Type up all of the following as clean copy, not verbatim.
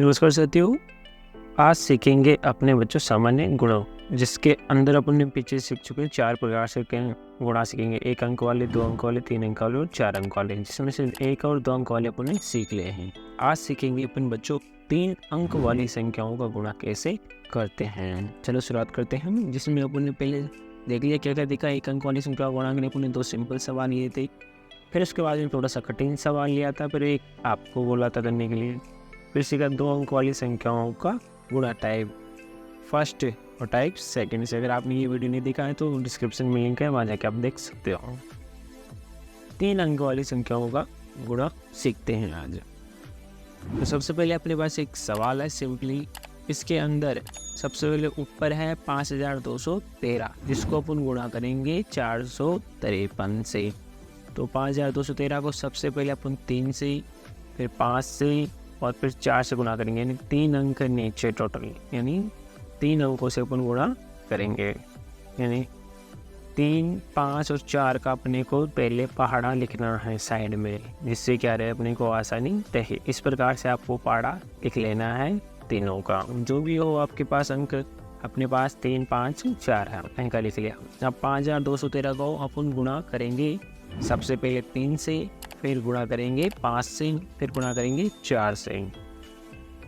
नमस्कार साथियों, आज सीखेंगे अपने बच्चों सामान्य गुणों, जिसके अंदर अपन ने पीछे सीख चुके हैं 4 प्रकार से गुणा सीखेंगे। 1 अंक वाले, 2 अंक वाले, 3 अंक वाले और 4 अंक वाले, जिसमें से 1 और 2 अंक वाले अपन ने सीख लिए हैं। आज सीखेंगे अपन बच्चों 3 अंक वाली संख्याओं का गुणा कैसे करते हैं। चलो शुरुआत करते हैं, जिसमें अपन ने पहले देख लिया क्या क्या देखा। 1 अंक वाली संख्या का गुणा करने अपन ने 2 सिंपल सवाल लिए थे, फिर उसके बाद में थोड़ा सा कठिन सवाल लिया था, फिर एक आपको बोला था करने के लिए। फिर सीखा 2 अंक वाली संख्याओं का गुणा टाइप फर्स्ट और टाइप सेकंड से। अगर आपने ये वीडियो नहीं देखा है तो डिस्क्रिप्शन में लिंक है, वहाँ जाके आप देख सकते हो। 3 अंक वाली संख्याओं का गुणा सीखते हैं आज। तो सबसे पहले अपने पास एक सवाल है सिंपली। इसके अंदर सबसे पहले ऊपर है 5213, जिसको अपन गुणा करेंगे 453 से। तो 5213 को सबसे पहले अपन 3 से, फिर 5 से और फिर 4 से गुणा करेंगे, यानी 3 अंक नीचे टोटल, यानी 3 अंकों से अपन गुणा करेंगे। यानी 3, 5 और 4 का अपने को पहले पहाड़ा लिखना है साइड में, जिससे क्या रहे अपने को आसानी रहे। इस प्रकार से आपको पहाड़ा लिख लेना है तीनों का, जो भी हो आपके पास अंक। अपने पास 3, 5, 4 है, अंक लिख लिया। अब 5213 को अपन गुणा करेंगे सबसे पहले 3 से, फिर गुणा करेंगे 5 से, फिर गुणा करेंगे 4 से।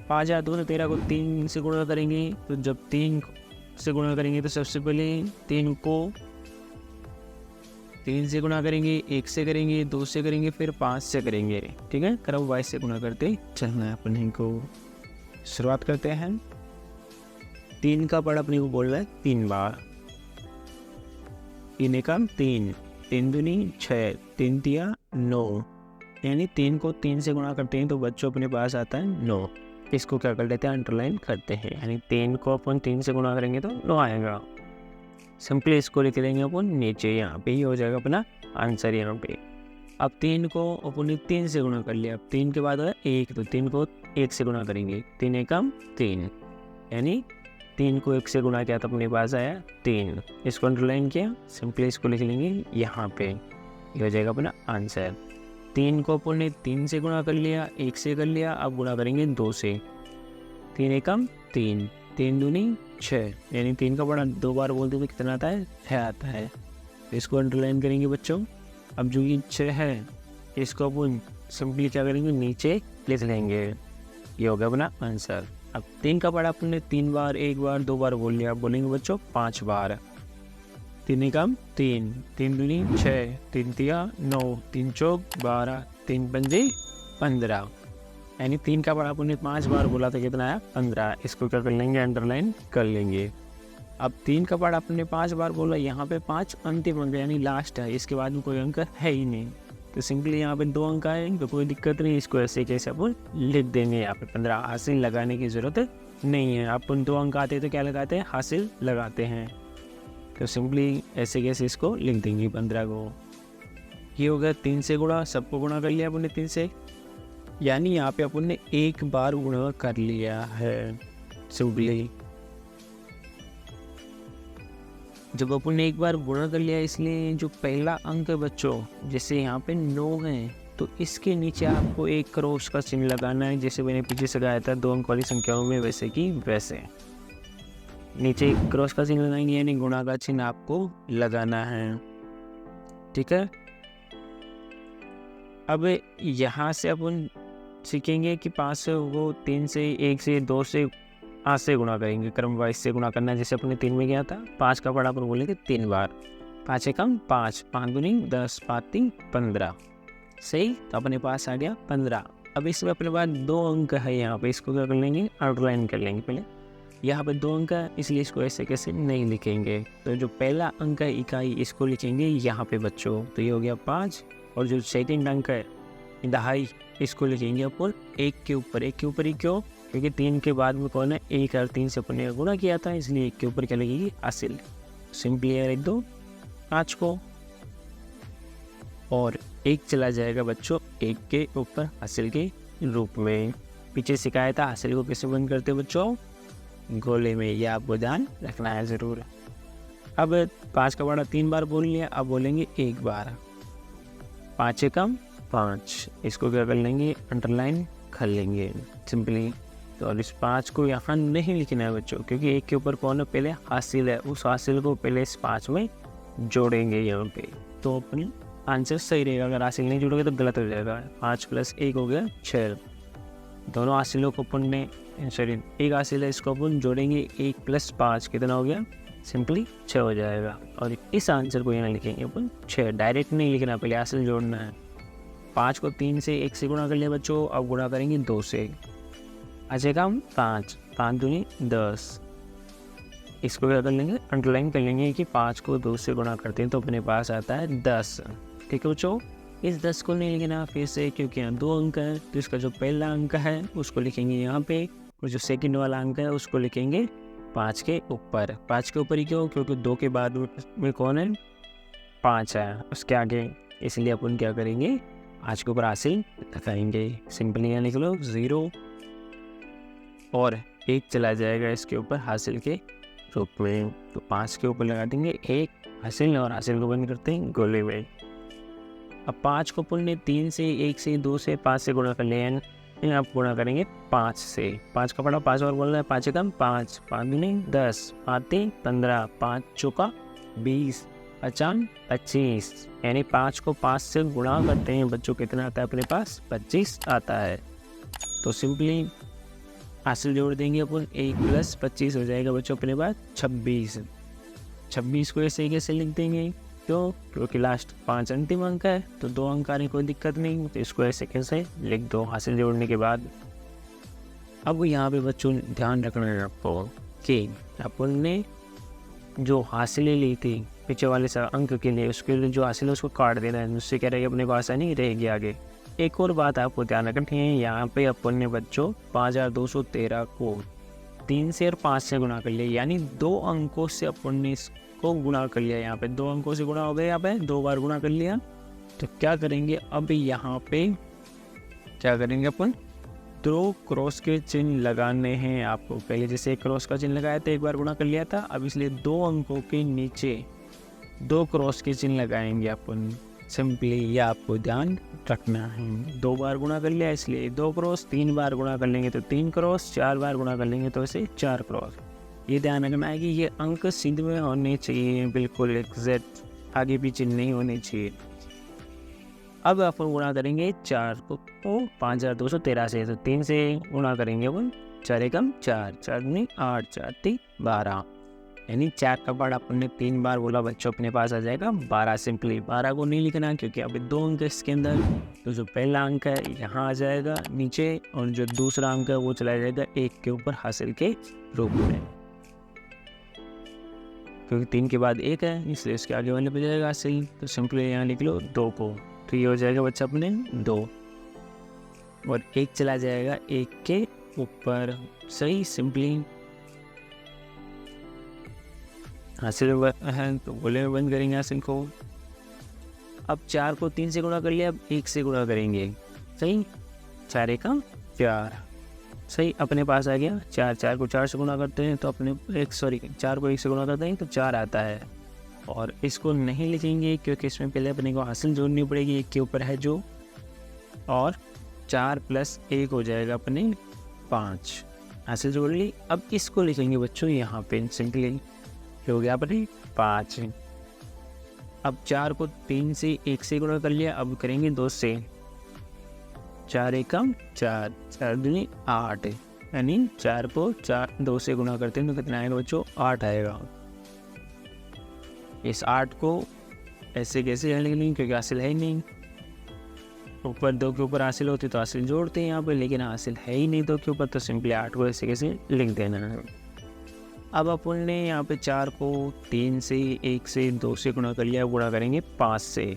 5213 को 3 से गुणा करेंगे, तो जब 3 से गुणा करेंगे तो सबसे पहले 3 को 3 से गुणा करेंगे, 1 से करेंगे, 2 से करेंगे, फिर 5 से करेंगे। ठीक है, क्रम वाइज से गुणा करते चलना है अपने को। शुरुआत करते हैं। 3 का पढ़ अपने को बोल रहा है 3 बार। 3 एकम 3, 3 दूनी 6, 3 तिया 9, यानी 3 को 3 से गुणा करते हैं तो बच्चों अपने पास आता है 9। इसको क्या कर लेते हैं, अंडरलाइन करते हैं, यानी 3 को अपन 3 से गुणा करेंगे तो 9 आएगा। सिंपली इसको लिख लेंगे अपन नीचे, यहाँ पे ही हो जाएगा अपना आंसर यहाँ पे। अब 3 को अपन ने 3 से गुणा कर लिया, अब 3 के बाद है 1, तो 3 को 1 से गुणा करेंगे, 3 एकम 3, यानी 3 को 1 से गुणा किया तो अपने पास आया 3। इसको अंडरलाइन किया, सिंपली इसको लिख लेंगे यहाँ पे, ये हो जाएगा अपना आंसर। 3 को अपन ने 3 से गुणा कर लिया, 1 से कर लिया, अब गुणा करेंगे 2 से। 3 एकम 3, 3 दूनी 6, यानी 3 का बड़ा 2 बार बोलते तो कितना आता है, 6 आता है। इसको अंडरलाइन करेंगे बच्चों। अब जो ये 6 है, इसको अपन सिंपली क्या करेंगे, नीचे लिख लेंगे, ये हो गया अपना आंसर। अब 3 का बड़ा अपन ने 3 बार, 1 बार, 2 बार बोल लिया, अब बोलेंगे बच्चों 5 बार। 3 एकम 3, 3 दूनी 6, 3 तिया 9, 3 चौक 12, 3 पंजे 15, यानी 3 का बड़ा अपन ने 5 बार बोला तो कितना आया, 15। इसको क्या कर लेंगे, अंडरलाइन कर लेंगे। अब 3 का बड़ा अपन ने 5 बार बोला, यहाँ पे 5 अंतिम अंक यानी लास्ट है, इसके बाद में कोई अंक है ही नहीं, तो सिंपली यहाँ पे 2 अंक आए तो कोई दिक्कत नहीं। इसको ऐसे कैसे अपन लिख देंगे, यहाँ पे 15 हासिल लगाने की ज़रूरत नहीं है। अपन 2 अंक आते तो क्या लगाते हैं, हासिल लगाते हैं, तो सिंपली ऐसे कैसे इसको लिख देंगे 15 को। ये हो गया 3 से गुणा, सबको गुणा कर लिया अपन ने 3 से, यानी यहाँ पे अपन ने 1 बार गुणा कर लिया है सिंपली। जब अपन ने 1 बार गुणा कर लिया, इसलिए जो पहला अंक है बच्चों, जैसे यहाँ पे 9 है, तो इसके नीचे आपको एक क्रॉस का चिन्ह लगाना है, जैसे मैंने पीछे से लगाया था 2 अंक वाली संख्याओं में, वैसे कि वैसे नीचे एक क्रॉस का चिन्ह लगाएंगे, यानी गुणा का चिन्ह आपको लगाना है। ठीक है, अब यहाँ से अपन सीखेंगे कि 5 से वो 3 से, 1 से, 2 से, 8 से गुणा करेंगे, क्रम वाइज से गुणा करना है। जैसे अपने 3 में गया था, 5 का पढ़ा अपन बोलेंगे 3 बार। 5 एकम 5, 5 दूनी 10, 5 3 15, सही, तो अपने पास आ गया 15। अब इसमें अपने पास 2 अंक है यहाँ पे, इसको क्या कर लेंगे, अंडरलाइन कर लेंगे। पहले यहाँ पे 2 अंक है, इसलिए इसको ऐसे कैसे नहीं लिखेंगे, तो जो पहला अंक है इकाई, इसको लिखेंगे यहाँ पे बच्चों, तो ये हो गया 5। और जो सेकंड अंक है दहाई, इसको लिखेंगे अपन 1 के ऊपर। 1 के ऊपर ही क्यों, क्योंकि 3 के बाद में कौन है, 1 और 3 से अपन ने गुणा किया था, इसलिए 1 के ऊपर क्या लगेगी, हासिल। सिंपली लिख दो 5 को, और 1 चला जाएगा बच्चों 1 के ऊपर हासिल के रूप में। पीछे सिखाया था हासिल को कैसे बंद करते बच्चों, गोले में, ये आपको ध्यान रखना है ज़रूर। अब 5 का बड़ा 3 बार बोल लिया, अब बोलेंगे 1 बार। 5 एकम 5, इसको क्या कर लेंगे, अंडरलाइन कर लेंगे सिंपली। तो और इस 5 को यहाँ नहीं लिखना है बच्चों, क्योंकि 1 के ऊपर कौन है, पहले हासिल है, उस हासिल को पहले इस 5 में जोड़ेंगे यहाँ पे, तो अपनी आंसर सही रहेगा। अगर हासिल नहीं जोड़ोगे तो गलत हो जाएगा। 5 + 1 हो गया 6, दोनों हासिलों को अपन ने सॉरी एक हासिल है, इसको अपन जोड़ेंगे 1 + 5 कितना हो गया, सिंपली 6 हो जाएगा। और इस आंसर को यहाँ लिखेंगे अपन 6, डायरेक्ट नहीं लिखना, पहले हासिल जोड़ना है। 5 को 3 से 1 से गुणा कर लिया बच्चों, अब गुणा करेंगे 2 से, अच्छे काम 5, 5 दूनी 10। इसको क्या कर लेंगे, अंडरलाइन कर लेंगे कि 5 को 2 से गुणा करते हैं तो अपने पास आता है 10। ठीक है बच्चों, इस 10 को नहीं लिखना फिर से, क्योंकि यहाँ 2 अंक है, तो इसका जो पहला अंक है उसको लिखेंगे यहाँ पे, और जो सेकंड वाला अंक है उसको लिखेंगे 5 के ऊपर। 5 के ऊपर ही क्यों, क्योंकि 2 के बाद में कौन है, 5 है उसके आगे, इसलिए अपन क्या करेंगे, 5 के ऊपर हासिल लगाएंगे। सिंपली यहाँ लिख लो 0 और 1 चला जाएगा इसके ऊपर हासिल के रूप में, तो 5 के ऊपर लगा देंगे 1 हासिल, और हासिल को बंद करते हैं गोले में। अब 5 को अपन ने 3 से 1 से 2 से 5 से गुणा कर लिया, आप गुणा करेंगे 5 से। 5 का पड़ा 5 और बोल रहा है, 5 कम 5, 5 दूनी 10, 5 3 15, 5 चौका 20, 5 25, यानी 5 को 5 से गुणा करते हैं बच्चों, कितना आता है अपने पास, 25 आता है। तो सिंपली हासिल जोड़ देंगे अपन, 1 + 25 हो जाएगा बच्चों अपने पास 26। 26 को ऐसे कैसे लिख देंगे, क्यों, क्योंकि लास्ट 5 अंतिम अंक है, तो 2 अंक आने कोई दिक्कत नहीं, तो इसको ऐसे कैसे लिख दो हासिल जोड़ने के बाद। अब यहाँ पे बच्चों ध्यान रखना है आपको कि अपन ने जो हासिलें ली थी पीछे वाले अंक के लिए, उसके लिए जो हासिल है उसको काट देना है, उससे क्या रहेगा, अपने को आसानी रहेगी आगे। एक और बात आपको ध्यान रखनी है, यहाँ पे अपन ने बच्चों 5213 को 3 से और 5 से गुणा कर लिया, यानी 2 अंकों से अपन ने इसको गुणा कर लिया। यहाँ पे 2 अंकों से गुणा हो गया, यहाँ पे 2 बार गुणा कर लिया। तो क्या करेंगे, अब यहाँ पे क्या करेंगे अपन, 2 क्रॉस के चिन्ह लगाने हैं आपको। पहले जैसे 1 क्रॉस का चिन्ह लगाया था, 1 बार गुणा कर लिया था, अब इसलिए 2 अंकों के नीचे 2 क्रॉस के चिन्ह लगाएंगे अपन। सिंपली ये आपको ध्यान रखना है, 2 बार गुणा कर लिया इसलिए 2 क्रॉस, 3 बार गुणा कर लेंगे तो 3 क्रॉस, 4 बार गुणा कर लेंगे तो ऐसे 4 क्रॉस। ये ध्यान रखना है कि ये अंक सीधे में होने चाहिए, बिल्कुल एग्जैक्ट, आगे पीछे नहीं होने चाहिए। अब अपन गुणा करेंगे 4 को 5213 से, तो 3 से गुणा करेंगे अपन, 4 एकम 4, 4 दूनी 8, 4 3 12, यानी 4 का पढ़ अपन ने 3 बार बोला बच्चों, अपने पास आ जाएगा 12। सिंपली 12 को नहीं लिखना क्योंकि अभी 2 अंक है इसके अंदर, तो जो पहला अंक है यहाँ आ जाएगा नीचे, और जो दूसरा अंक है वो चला जाएगा 1 के ऊपर हासिल के रूप में, क्योंकि 3 के बाद 1 है इसलिए इसके आगे वाले पे जाएगा हासिल। तो सिंपली यहाँ लिख लो 2 को, तो ये हो जाएगा बच्चा अपने 2, और 1 चला जाएगा 1 के ऊपर। सही, सिंपली हासिल है तो गोले में बंद करेंगे हासिल को। अब 4 को 3 से गुणा कर लिया, अब 1 से गुणा करेंगे। सही, 4 एकम 4, सही अपने पास आ गया 4। 4 को 4 से गुणा करते हैं तो अपने 4 को 1 से गुणा करते हैं तो 4 आता है। और इसको नहीं लिखेंगे क्योंकि इसमें पहले अपने को हासिल जोड़नी पड़ेगी, 1 के ऊपर है जो, और 4 + 1 हो जाएगा अपने 5, हासिल जोड़ ली। अब इसको लिखेंगे बच्चों यहाँ पे, सिंपली हो गया अपने 5। अब 4 को 3 से 1 से गुणा कर लिया, अब करेंगे 2 से, 4 एकम 4, 4 दूनी 8, यानी 4 को 2 से गुणा करते हैं तो कितना आएगा बच्चों, 8 आएगा। इस 8 को ऐसे कैसे लिख लेंगे क्योंकि हासिल है ही नहीं, ऊपर 2 के ऊपर हासिल होती तो हासिल जोड़ते हैं यहाँ पर, लेकिन हासिल है ही नहीं 2 के ऊपर, तो सिंपली 8 को ऐसे कैसे लिख देना है। अब अपन ने यहाँ पे 4 को 3 से 1 से 2 से गुणा कर लिया, गुणा करेंगे 5 से,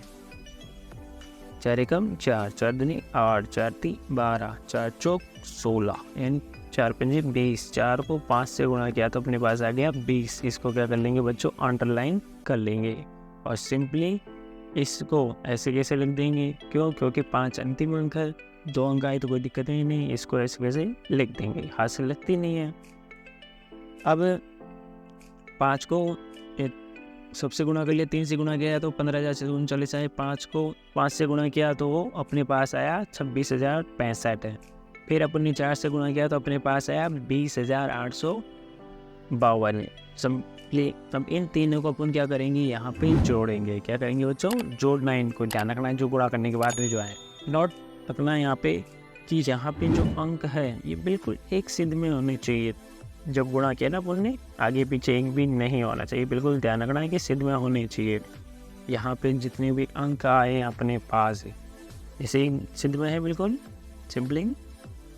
4 एकम 4, 4 दूनी 8, 4 3 12, 4 चौक 16, यानी 4 पंजे 20। 4 को 5 से गुणा किया तो अपने पास आ गया 20। इसको क्या कर लेंगे बच्चों, अंडरलाइन कर लेंगे, और सिंपली इसको ऐसे कैसे लिख देंगे, क्यों, क्योंकि 5 अंतिम अंक है, 2 अंक आए तो कोई दिक्कत ही नहीं, इसको ऐसे कैसे लिख देंगे, हासिल लगती नहीं है। अब 5 को सबसे गुणा कर लिया, 3 से गुणा किया तो 15,439 आए, 5 को 5 से गुणा किया तो वो अपने पास आया 26,065 है। फिर अपन ने 4 से गुणा किया तो अपने पास आया 20,852। अब इन तीनों को अपन क्या करेंगे, यहाँ पे जोड़ेंगे। क्या करेंगे बच्चों, जोड़ना है। इनको ध्यान रखना है जो गुणा करने के बाद में जो है। नोट रखना है यहाँ पे कि यहाँ पे जो अंक है ये बिल्कुल एक सिद्ध में होने चाहिए। जब गुणा किया ना अपन ने, आगे पीछे एक भी नहीं होना चाहिए। बिल्कुल ध्यान रखना है कि सिद्ध में होने चाहिए। यहाँ पे जितने भी अंक आए अपने पास, जैसे सिद्ध में है बिल्कुल सिंपलिंग,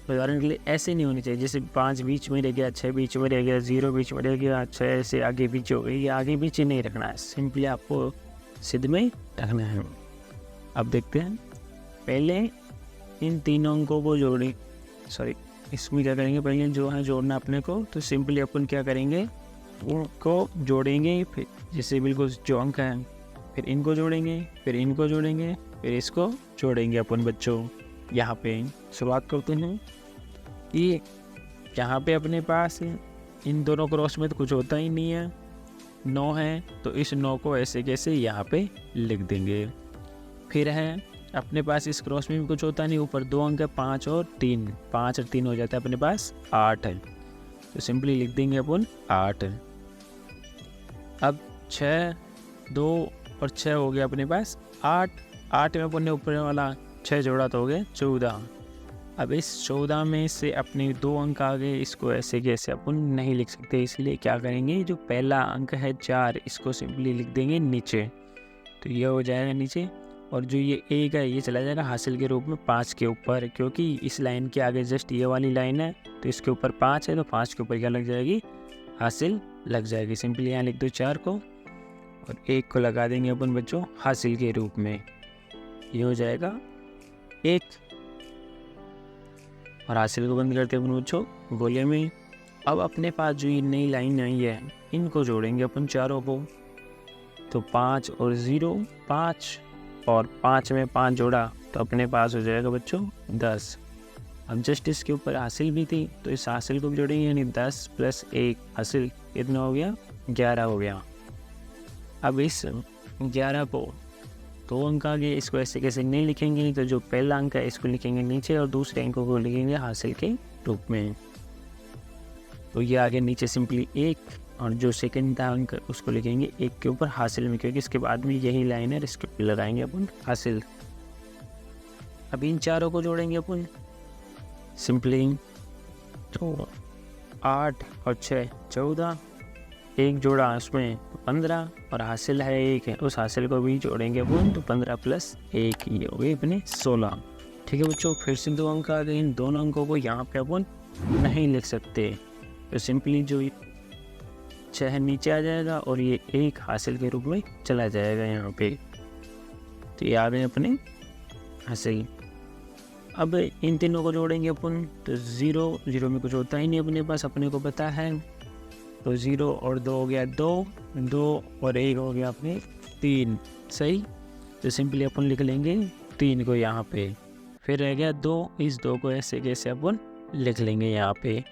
उदाहरण के लिए ऐसे नहीं होनी चाहिए। जैसे 5 बीच में रह गया, 6 बीच में रह गया, 0 बीच में रह गया, 6 ऐसे आगे पीछे हो गई। ये आगे पीछे नहीं रखना है, सिंपली आपको सिद्ध में रखना है। अब देखते हैं, पहले इन तीनों अंकों को जोड़ें। इसमें क्या करेंगे, पहले जो है जोड़ना अपने को, तो सिंपली अपन क्या करेंगे, उनको जोड़ेंगे। फिर जैसे बिल्कुल जो अंक हैं, फिर इनको जोड़ेंगे, फिर इनको जोड़ेंगे, फिर इसको जोड़ेंगे अपन बच्चों। यहाँ पे शुरुआत करते हैं कि यहाँ पे अपने पास इन दोनों क्रॉस में तो कुछ होता ही नहीं है, 9 है, तो इस 9 को ऐसे कैसे यहाँ पे लिख देंगे। फिर है अपने पास इस क्रॉस में भी कुछ होता नहीं, ऊपर 2 अंक है, 5 और 3, 5 और 3 हो जाता है अपने पास 8 है, तो सिंपली लिख देंगे अपन 8। अब 6, 2 और 6 हो गया अपने पास 8 में अपन ने ऊपर वाला 6 जोड़ा तो हो गया 14। अब इस 14 में से अपने 2 अंक आ गए, इसको ऐसे कैसे अपन नहीं लिख सकते, इसलिए क्या करेंगे, जो पहला अंक है 4, इसको सिंपली लिख देंगे नीचे, तो ये हो जाएगा नीचे। और जो ये 1 है ये चला जाएगा हासिल के रूप में 5 के ऊपर, क्योंकि इस लाइन के आगे जस्ट ये वाली लाइन है, तो इसके ऊपर 5 है, तो 5 के ऊपर क्या लग जाएगी, हासिल लग जाएगी। सिंपली यहाँ लिख दो 4 को और 1 को लगा देंगे अपन बच्चों हासिल के रूप में, ये हो जाएगा 1। और हासिल को बंद करते हैं अपन बच्चों गोले में। अब अपने पास जो ये नई लाइन आई है, इनको जोड़ेंगे अपन चारों को, तो 5 और 0 5, और 5 में 5 जोड़ा तो अपने पास हो जाएगा बच्चों 10। अब जस्ट इसके ऊपर हासिल भी थी, तो इस हासिल को भी जोड़ेंगे, यानी 10 + 1 हासिल कितना हो गया, 11 हो गया। अब इस 11 को 2 अंक आगे, इसको ऐसे कैसे नहीं लिखेंगे, तो जो पहला अंक है इसको लिखेंगे नीचे और दूसरे अंकों को लिखेंगे हासिल के रूप में, तो ये आगे नीचे सिंपली 1, और जो सेकंड था अंक उसको लिखेंगे 1 के ऊपर हासिल में, क्योंकि इसके बाद में यही लाइन है, इसके ऊपर लगाएंगे अपन हासिल। अब इन चारों को जोड़ेंगे अपन सिंपली, तो 8 और 6 14, 1 जोड़ा उसमें 15, और हासिल है 1 है, उस हासिल को भी जोड़ेंगे अपन, तो 15 + 1 ये हो गए अपने 16। ठीक है बच्चों, फिर से 2 अंक आ गए, इन दोनों अंकों को यहाँ पे अपन नहीं लिख सकते, तो सिंपली जो 6 नीचे आ जाएगा और ये 1 हासिल के रूप में चला जाएगा यहाँ पे, तो ये आ गए अपने हासिल। अब इन तीनों को जोड़ेंगे अपन, तो 0 में कुछ होता ही नहीं अपने पास, अपने को पता है, तो 0 और 2 हो गया 2 और 1 हो गया अपने 3, सही। तो सिंपली अपन लिख लेंगे 3 को यहाँ पे, फिर रह गया 2, इस 2 को ऐसे कैसे अपन लिख लेंगे यहाँ पे,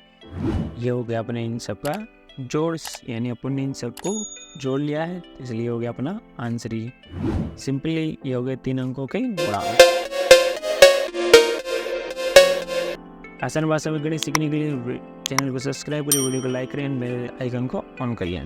ये हो गया अपने इन सब का जोड़, यानी अपन ने इन सबको जोड़ लिया है, इसलिए हो गया अपना आंसर। ही सिंपली ये हो गए 3 अंकों के गुणा। आसान भाषा में गणित सीखने के लिए चैनल को सब्सक्राइब करिए, वीडियो को लाइक करें, बेल आइकन को ऑन करिए।